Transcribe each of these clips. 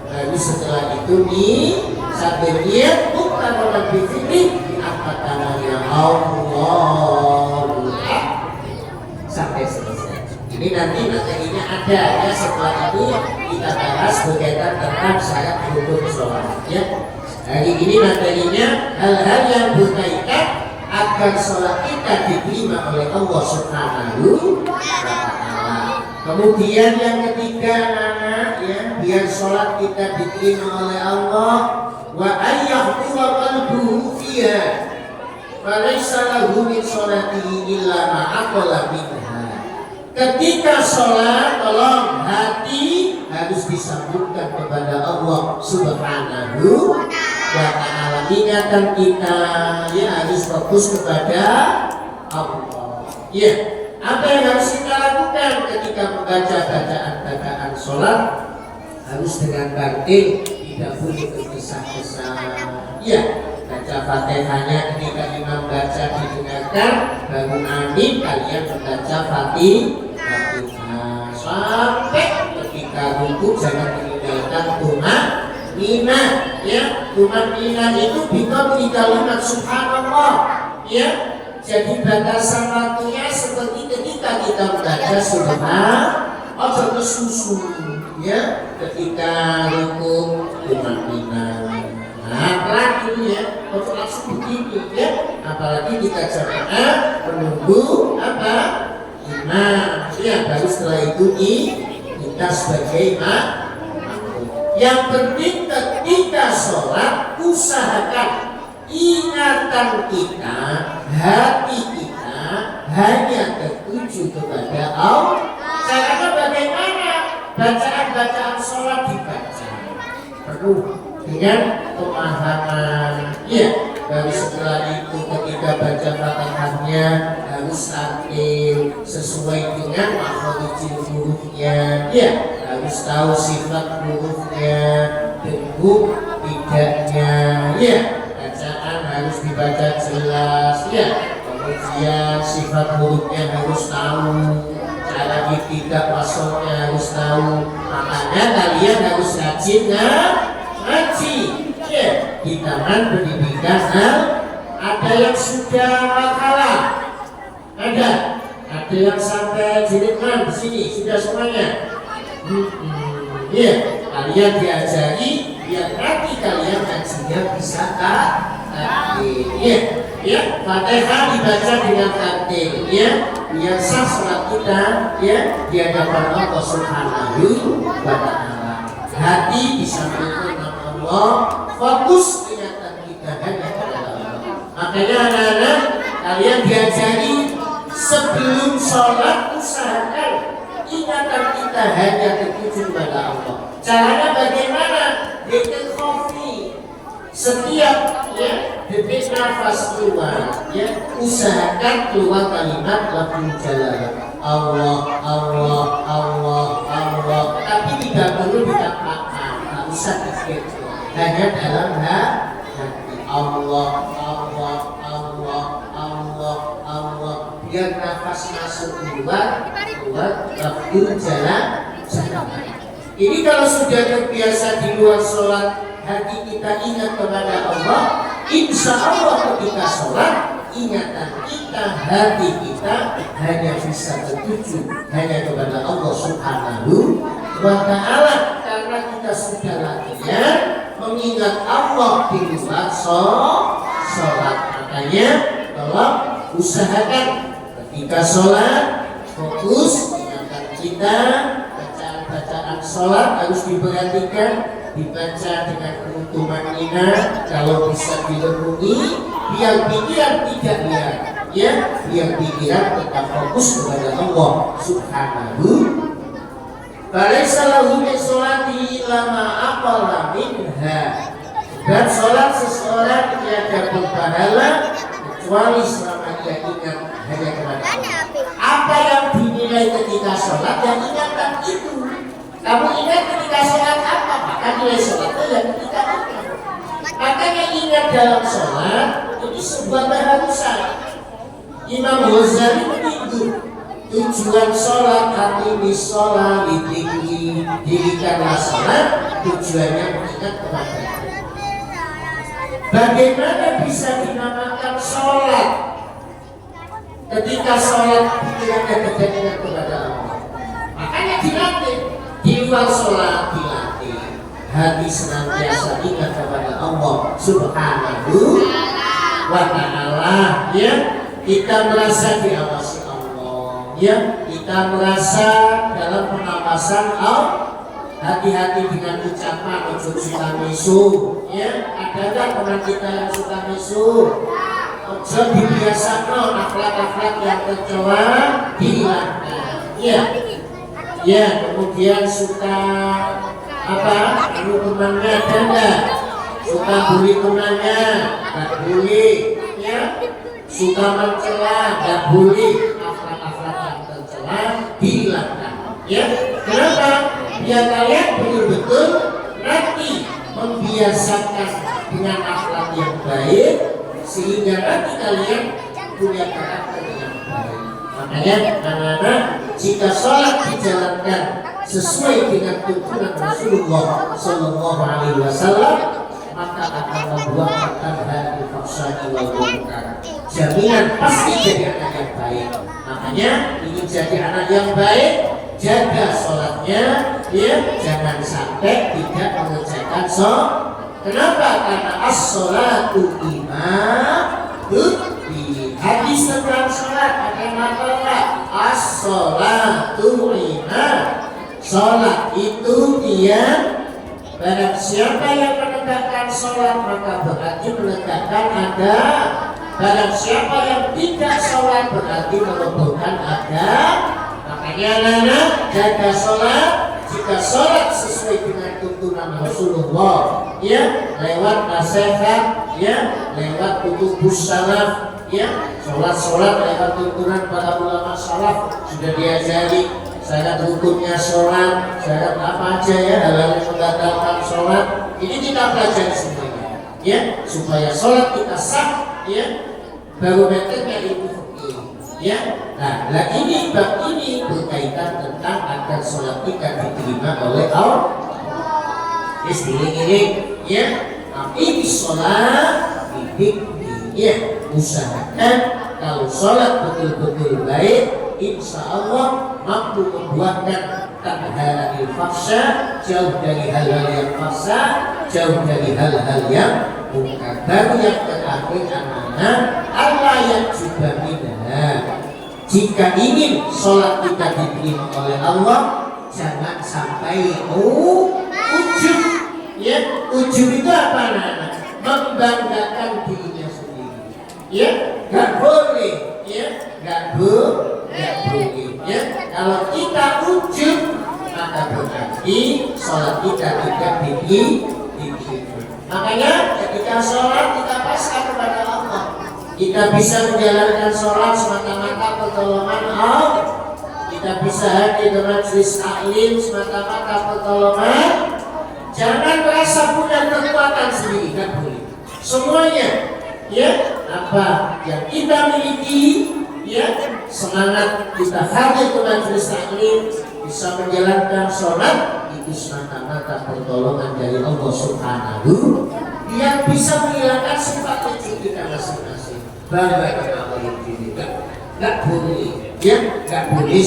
Lalu setelah itu sambil niat bukan orang berpikir apa namanya Allah sampai selesai. Ini nanti materinya ada ya, setelah itu kita bahas berkaitan tentang syarat rukun sholat ya. Hari ini materinya hal-hal yang berkaitan agar sholat kita diterima oleh Allah Subhanahu wa Ta'ala. Kemudian yang ketiga anak ya, biar sholat kita diterima oleh Allah, wa ayyahduwa qalbuhu fiha falaysa lahu min sholatihi illa ma aqala minha. Ketika sholat, tolong hati harus disambungkan kepada Allah Subhanahu wa Ta'ala. Ingatan kita ya harus fokus kepada Allah. Ya, apa yang harus kita lakukan ketika membaca bacaan sholat? Harus dengan batin, tidak boleh tergesa-gesa. Ya, baca Fatihahnya ketika imam baca didengarkan, baru amin kalian membaca Fatihah sampai ketika rukuk jangan meninggalkan tumanina ya. Tumanina itu bikotri kalimat subhanallah ya. Jadi batasan waktunya seperti ketika kita membaca subhanallah tersusun ya, ketika rukuk tumanina. Nah, pelan dulu ya, untuk langsung begini ya. Apalagi kita jamaah menunggu apa? Imam. Ya, baru setelah itu kita sebagai imam. Yang penting ketika sholat usahakan ingatan kita, hati kita hanya tertuju kepada Allah. Caranya bagaimana? Bacaan sholat dibaca penuh dengan pemahaman ya. Baru setelah itu ketika baca Fatihahnya harus tartil sesuai dengan makhrajul hurufnya ya, harus tahu sifat hurufnya, bentuk tidaknya ya. Bacaan harus dibaca jelas ya, kemudian sifat hurufnya harus tahu, cara tidak masuknya harus tahu. Makanya kalian harus rajin ngaji ya. Di taman pendidikan ada yang sudah makalah, ada yang sampai jilid 6 di sini sudah semuanya. Iya, kalian diajari biar nanti kalian ngajinya bisa iya ya. Fatihah dibaca dengan tartil ya, biar sah sholat kita ya di hadapan Allah Subhanahu wa Ta'ala. Hati disambungkan dengan Allah, fokus ingatan kita hanya kepada Allah. Makanya anak-anak kalian diajari sebelum sholat usahakan ingatan kita hanya tertuju kepada Allah. Caranya bagaimana? Detik kopi setiap ya detik nafas keluar ya, usahakan keluar kalimat lafzul jalalah Allah Allah Allah Allah, tapi tidak perlu dikatakan, tak usah dikit, hanya dalam hati Allah Allah Allah Allah Allah, biar nafas masuk keluar lafzul jalalah. Ini kalau sudah terbiasa di luar sholat, hati kita ingat kepada Allah, insya Allah ketika sholat ingatan kita, hati kita hanya bisa tertuju hanya kepada Allah Subhanahu wa Ta'ala, karena kita sudah latihan mengingat Allah di luar sholat. Makanya tolong usahakan ketika sholat fokus ingatan kita. Bacaan sholat harus diperhatikan, dibaca dengan tumanina, kalau bisa direnungi, biar pikiran tidak liar ya, biar pikiran tetap fokus kepada Allah Subhanahu. Falaysa lahu min sholatihi lama aqalla minha. Dan sholat seseorang tiada berpahala kecuali selama dia ingat hanya kepada Allah. Apa yang dinilai ketika sholat, yang ingatan itu. Kamu ingat ketika sholat apa? Maka nilai sholatnya yang ketika ingat. Makanya ingat dalam sholat ini sebuah keharusan. Imam Ghazali menyinggung tujuan sholat hati sholat didikri dirikanlah sholat tujuannya mengingat kepada. Bagaimana bisa dinamakan sholat ketika sholat pikirannya berkaitan kepada Allah? Makanya dilatih di luar sholat, dilatih hati senantiasa ingat kepada Allah Subhanahu wa Ta'ala. Ya, kita merasa diawasi Allah. Ya, kita merasa dalam penapasan Allah. Hati-hati dengan ucapan ojo suka misu. Ya, adakah teman kita yang suka misu? Ojo dibiasakan akhlak-akhlak yang tercela dihilangkan. Ya, ya, kemudian suka apa? Temannya ada enggak? Suka bully temannya, enggak bully. Ya, suka mencela, enggak bully. Akhlak-akhlak yang tercela dihilangkan. Ya, kenapa? Biar kalian betul-betul nanti membiasakan dengan akhlak yang baik sehingga nanti kalian punya karakter yang baik. Makanya anak-anak, jika sholat dijalankan sesuai dengan tuntunan Rasulullah Sallallahu Alaihi Wasallam, maka akan membuahkan hati faksa wal munkar. Jaminan pasti jadi anak yang baik. Makanya ingin jadi anak yang baik, jaga sholatnya, ya, jangan sampai tidak mengerjakan sholat. Kenapa? Karena as-sholatu imamun di hadis tentang sholat ada makalah as-sholatu imam. Sholat itu dia, barang siapa yang menegakkan sholat maka berarti menegakkan ada. Barang siapa yang tidak sholat berarti merobohkan ada. Makanya anak-anak, jaga sholat. Jika sholat sesuai dengan tuntunan Rasulullah, ya, lewat nasihat, ya, lewat kutubus salaf, ya, sholat lewat tuntunan para ulama salaf sudah diajari syarat hukumnya sholat, syarat apa aja ya, hal-hal yang membatalkan sholat. Ini kita pelajari semuanya, ya, supaya sholat kita sah, ya, barometernya itu ya. Nah, ini bab ini berkaitan tentang agar sholat kita diterima oleh Allah. Ini ya, tapi sholat ini ya, usahakan kalau sholat betul-betul baik, insya Allah mampu membuatkan tanha al-fahsya, jauh dari hal-hal yang fahsya, jauh dari hal-hal yang munkar. Baru yang terakhir anak-anak, Allah yang juga minah. Jika ingin sholat kita diterima oleh Allah, jangan sampai ujub. Ya, ujub itu apa anak-anak? Membanggakan dirinya sendiri. Ya, nggak boleh. Ya, nggak boleh. Ya, kalau kita ujub, maka berarti sholat kita tidak diterima. Makanya ketika sholat kita pasrah kepada Allah. Kita bisa menjalankan sholat semata-mata pertolongan Allah. Kita bisa hadir ke majelis taklim semata-mata pertolongan. Jangan merasa punya kekuatan sendiri, kan boleh. Semuanya, ya, apa yang kita miliki, ya, semangat kita hadir ke majelis taklim, bisa menjalankan sholat, itu semata-mata pertolongan dari Allah Subhanahu yang bisa menghilangkan sifat kecil kita masing-masing. Bagaimana kalau ini nggak boleh, ya, nggak boleh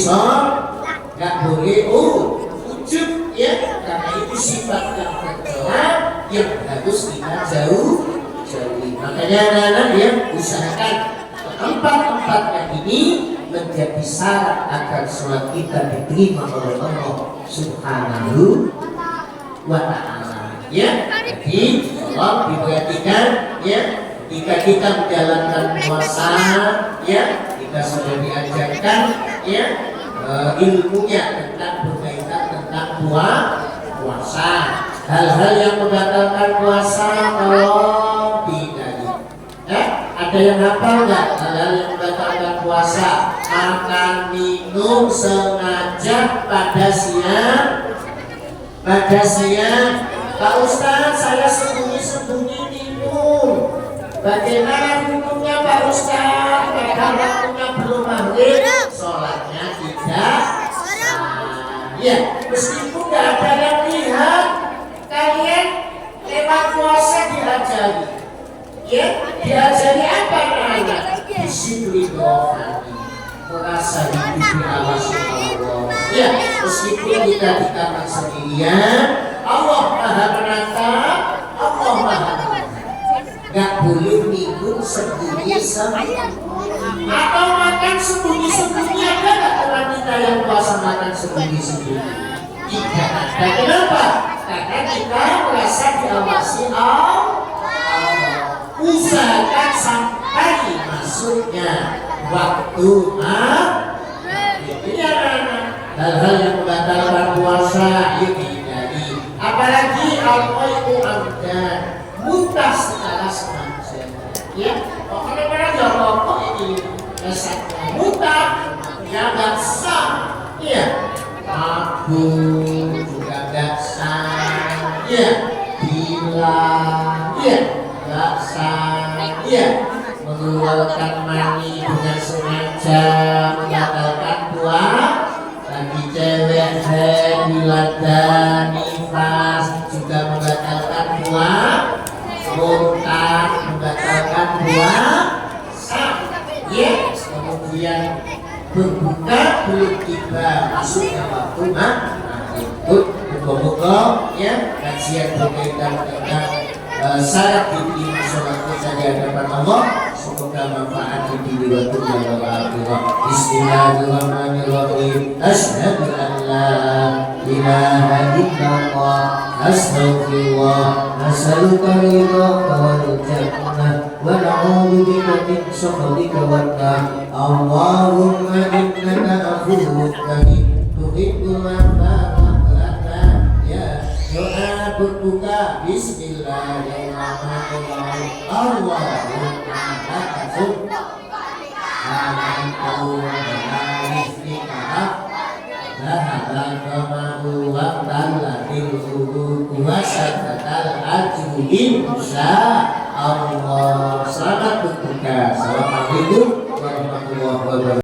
nggak boleh ujub, ya, karena itu sifat yang tercela yang harus kita jauhi. Makanya anak-anak, ya, usahakan tempat-tempatnya ini menjadi syarat agar sholat kita diterima oleh Allah Subhanahu wa Ta'ala. Ya, jadi tolong diperhatikan, ya. Jika kita menjalankan puasa, ya, kita sudah diajarkan, ya, ilmunya tentang berkaitan tentang puasa. Hal-hal yang membatalkan puasa tolong dihindari. Ada yang hafal nggak hal-hal yang membatalkan puasa? Makan, minum sengaja pada siang. Pak Ustaz, saya sembunyi-sembunyi minum. Bagaimana hukumnya Pak Ustaz? Karena waktunya belum maghrib, sholatnya Ya, meskipun gak ada yang lihat, kalian lewat puasa diajari. Ya, diajari apa namanya? Disiplin rohani, merasa hidup diawasi Allah. Ya, meskipun kita di kamar sendirian, Allah Maha menatap, Allah Maha melihat. Gak boleh minum sembunyi-sembunyi atau makan sembunyi-sembunyi. Ada gak teman kita yang puasa makan sembunyi-sembunyi? Tidak ada. Kenapa? Karena kita merasa diawasi Allah. Usahakan sampai masuknya waktu ini hal-hal yang membatalkan puasa ini dari apalagi al-qai'u amdan, muntah secara sengaja. Ya, kalau orang yang rokok ini rasanya muntah, ya nggak sah. Iya, mabuk juga nggak sah. Iya, bilang, iya nggak sah. Iya, mengeluarkan mani dengan sengaja membatalkan puasa. Bagi cewek bila nifas juga membatalkan puasa. Muntah membatalkan puasa. Ya, kemudian berbuka belum tiba masuknya waktu ikut muka-muka ya kajian berkaitan dengan syarat diterima sholat kita di hadapan Allah. Semoga manfaat di dunia dan akhirat. Bismillahirrahmanirrahim. Asyhadu an la ilaha illallah, astaghfirullah, as'aluka ridhaka wal jannah wa na'udzu bika min sakhatika wan nar. Allahumma innaka afuwwun karim tuhibbul afwa ya. Doa berbuka Bismillahirrahmanirrahim. Allahumma lakasum Amantu Alifika Zahabalkamahu wa Talatil Kuwasa Katal Aju Insya Allah. Selamat berbuka. Assalamualaikum warahmatullahi wabarakatuh.